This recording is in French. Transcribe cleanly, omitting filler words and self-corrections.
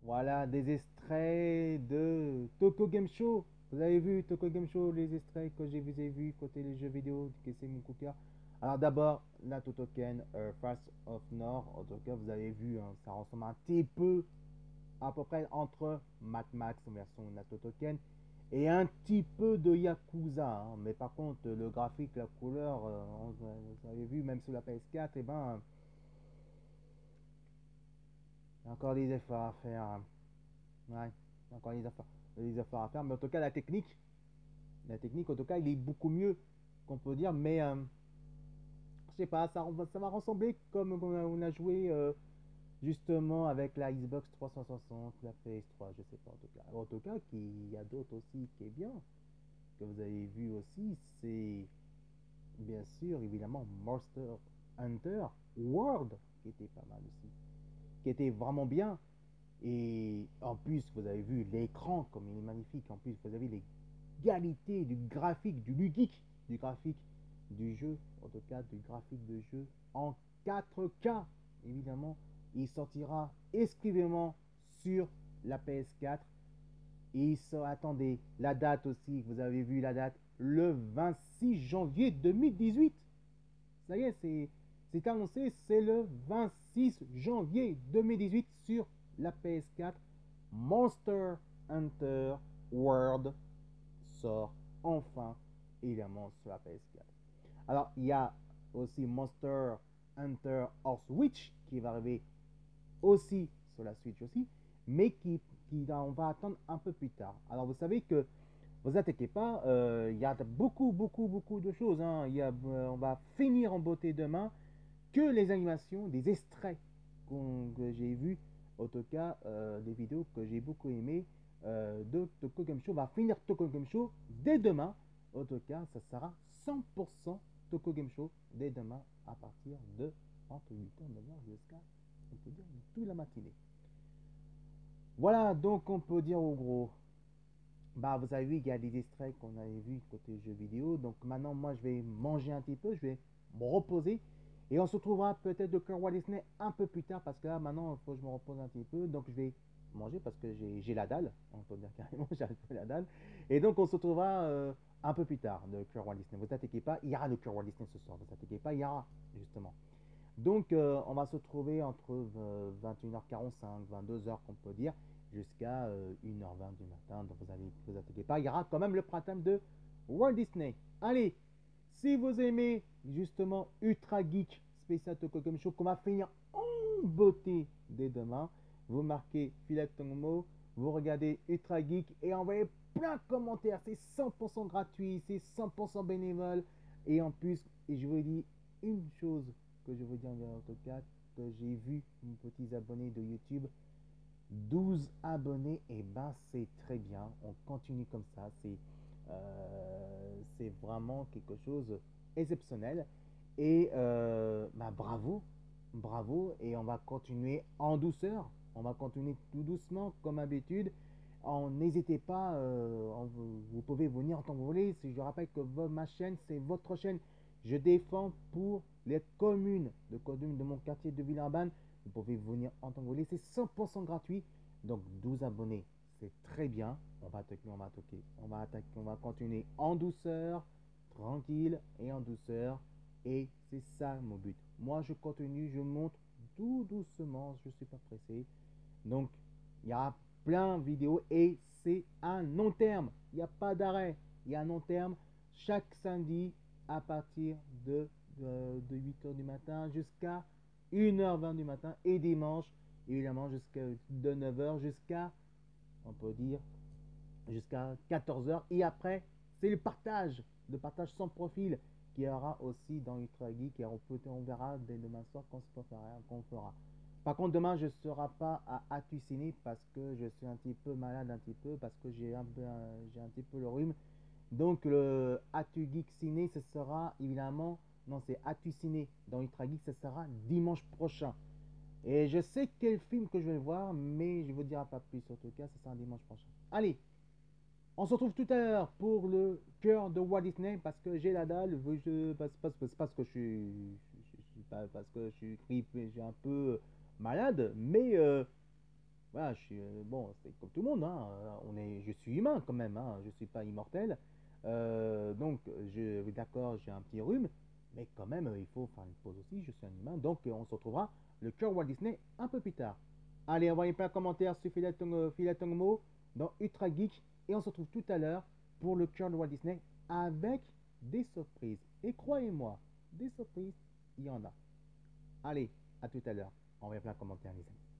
Voilà des extraits de Tokyo Game Show. Vous avez vu Tokyo Game Show, les extraits que je vous ai vus côté les jeux vidéo, que c'est mon coup de cœur. Alors d'abord, Naruto Token, Fast of North. En tout cas, vous avez vu, hein, ça ressemble un petit peu, à peu près entre Mad Max version Naruto Token et un petit peu de Yakuza, hein. Mais par contre, le graphique, la couleur, vous avez vu, même sur la PS4, et ben, il y a encore des efforts à faire, hein. Ouais, encore les efforts à faire. Mais en tout cas, la technique, en tout cas, il est beaucoup mieux qu'on peut dire. Mais je sais pas, ça va ressembler comme on a joué justement avec la Xbox 360, la PS3, je sais pas en tout cas. En tout cas, il y a d'autres aussi qui est bien, que vous avez vu aussi, c'est bien sûr, évidemment, Monster Hunter World, qui était pas mal aussi, qui était vraiment bien. Et en plus, vous avez vu l'écran comme il est magnifique. En plus, vous avez les qualités du graphique, du ludique, du graphique du jeu, en tout cas du graphique de jeu en 4K. Évidemment, il sortira exclusivement sur la PS4. Et attendez, la date aussi, vous avez vu la date, le 26 janvier 2018. Ça y est, c'est annoncé, c'est le 26 janvier 2018 sur la PS4. Monster Hunter World sort enfin, évidemment, sur la PS4. Alors, il y a aussi Monster Hunter or Switch qui va arriver aussi sur la Switch aussi, mais on va attendre un peu plus tard. Alors, vous savez que vous attaquez pas, il y a beaucoup de choses, hein. On va finir en beauté demain que les animations, des extraits que j'ai vus, en tout cas des vidéos que j'ai beaucoup aimé de Tokyo Game Show. On va finir Tokyo Game Show dès demain. En tout cas, ça sera 100% Tokyo Game Show dès demain à partir de entre 8h et 9h jusqu'à, on peut dire, toute la matinée. Voilà, donc on peut dire au gros, bah vous avez vu, il y a des extraits qu'on avait vus côté jeux vidéo. Donc maintenant, moi, je vais manger un petit peu, je vais me reposer. Et on se retrouvera peut-être de Cœur Walt Disney un peu plus tard, parce que là, maintenant, il faut que je me repose un petit peu. Donc je vais manger parce que j'ai la dalle, on peut dire carrément, j'ai un peu la dalle. Et donc on se retrouvera un peu plus tard de Cœur Walt Disney. Vous inquiétez pas, il y aura de Cœur Walt Disney ce soir, vous inquiétez pas, il y aura justement. Donc, on va se trouver entre 21h45, 22h, qu'on peut dire, jusqu'à 1h20 du matin. Donc, vous inquiétez pas, il y aura quand même le printemps de Walt Disney. Allez, si vous aimez justement Ultra Geek spécial Tokyo Game Show, qu'on va finir en beauté dès demain, vous marquez Filet Tomomo, vous regardez Ultra Geek et envoyez plein de commentaires. C'est 100% gratuit, c'est 100% bénévole. Et en plus, et je vous dis une chose que je veux dire en tout cas, que j'ai vu mes petits abonnés de YouTube, 12 abonnés, et ben c'est très bien, on continue comme ça, c'est vraiment quelque chose exceptionnel. Et bah, bravo, bravo, et on va continuer en douceur, on va continuer tout doucement comme d'habitude. N'hésitez pas, vous pouvez venir en tant que vous voulez. Je rappelle que ma chaîne, c'est votre chaîne. Je défends pour les communes de mon quartier de Villeurbanne. Vous pouvez venir en tant que vous voulez. C'est 100% gratuit. Donc 12 abonnés, c'est très bien. On va continuer en douceur, tranquille et en douceur. Et c'est ça mon but. Moi, je continue, je monte tout doucement. Je ne suis pas pressé. Donc, il y a plein de vidéos et c'est un long terme. Il n'y a pas d'arrêt. Il y a un long terme chaque samedi à partir de 8h du matin jusqu'à 1h20 du matin et dimanche, évidemment, de 9h jusqu'à, on peut dire, jusqu'à 14h. Et après, c'est le partage sans profil qui aura aussi dans Ultra Geek et on verra dès demain soir qu'on fera. Par contre, demain, je ne serai pas à Atu Ciné parce que je suis un petit peu malade, un petit peu, parce que j'ai un petit peu le rhume. Donc, le Atu Geek Ciné, ce sera évidemment, non, c'est Atu Ciné dans Ultra Geek, ce sera dimanche prochain. Et je sais quel film que je vais voir, mais je ne vous dirai pas plus. En tout cas, ce sera dimanche prochain. Allez, on se retrouve tout à l'heure pour le cœur de Walt Disney parce que j'ai la dalle, parce que je suis pas parce que je suis grippé, j'ai un peu malade, mais voilà, je suis, bon, c'est comme tout le monde, hein, je suis humain quand même, hein, je suis pas immortel. Donc, d'accord, j'ai un petit rhume, mais quand même, il faut faire une pause aussi, je suis un humain. Donc, on se retrouvera le cœur Walt Disney un peu plus tard. Allez, envoyez plein de commentaires sur Philatongmo dans Ultra Geek, et on se retrouve tout à l'heure pour le cœur de Walt Disney avec des surprises. Et croyez-moi, des surprises, il y en a. Allez, à tout à l'heure. Envoyez plein de commentaires, les amis.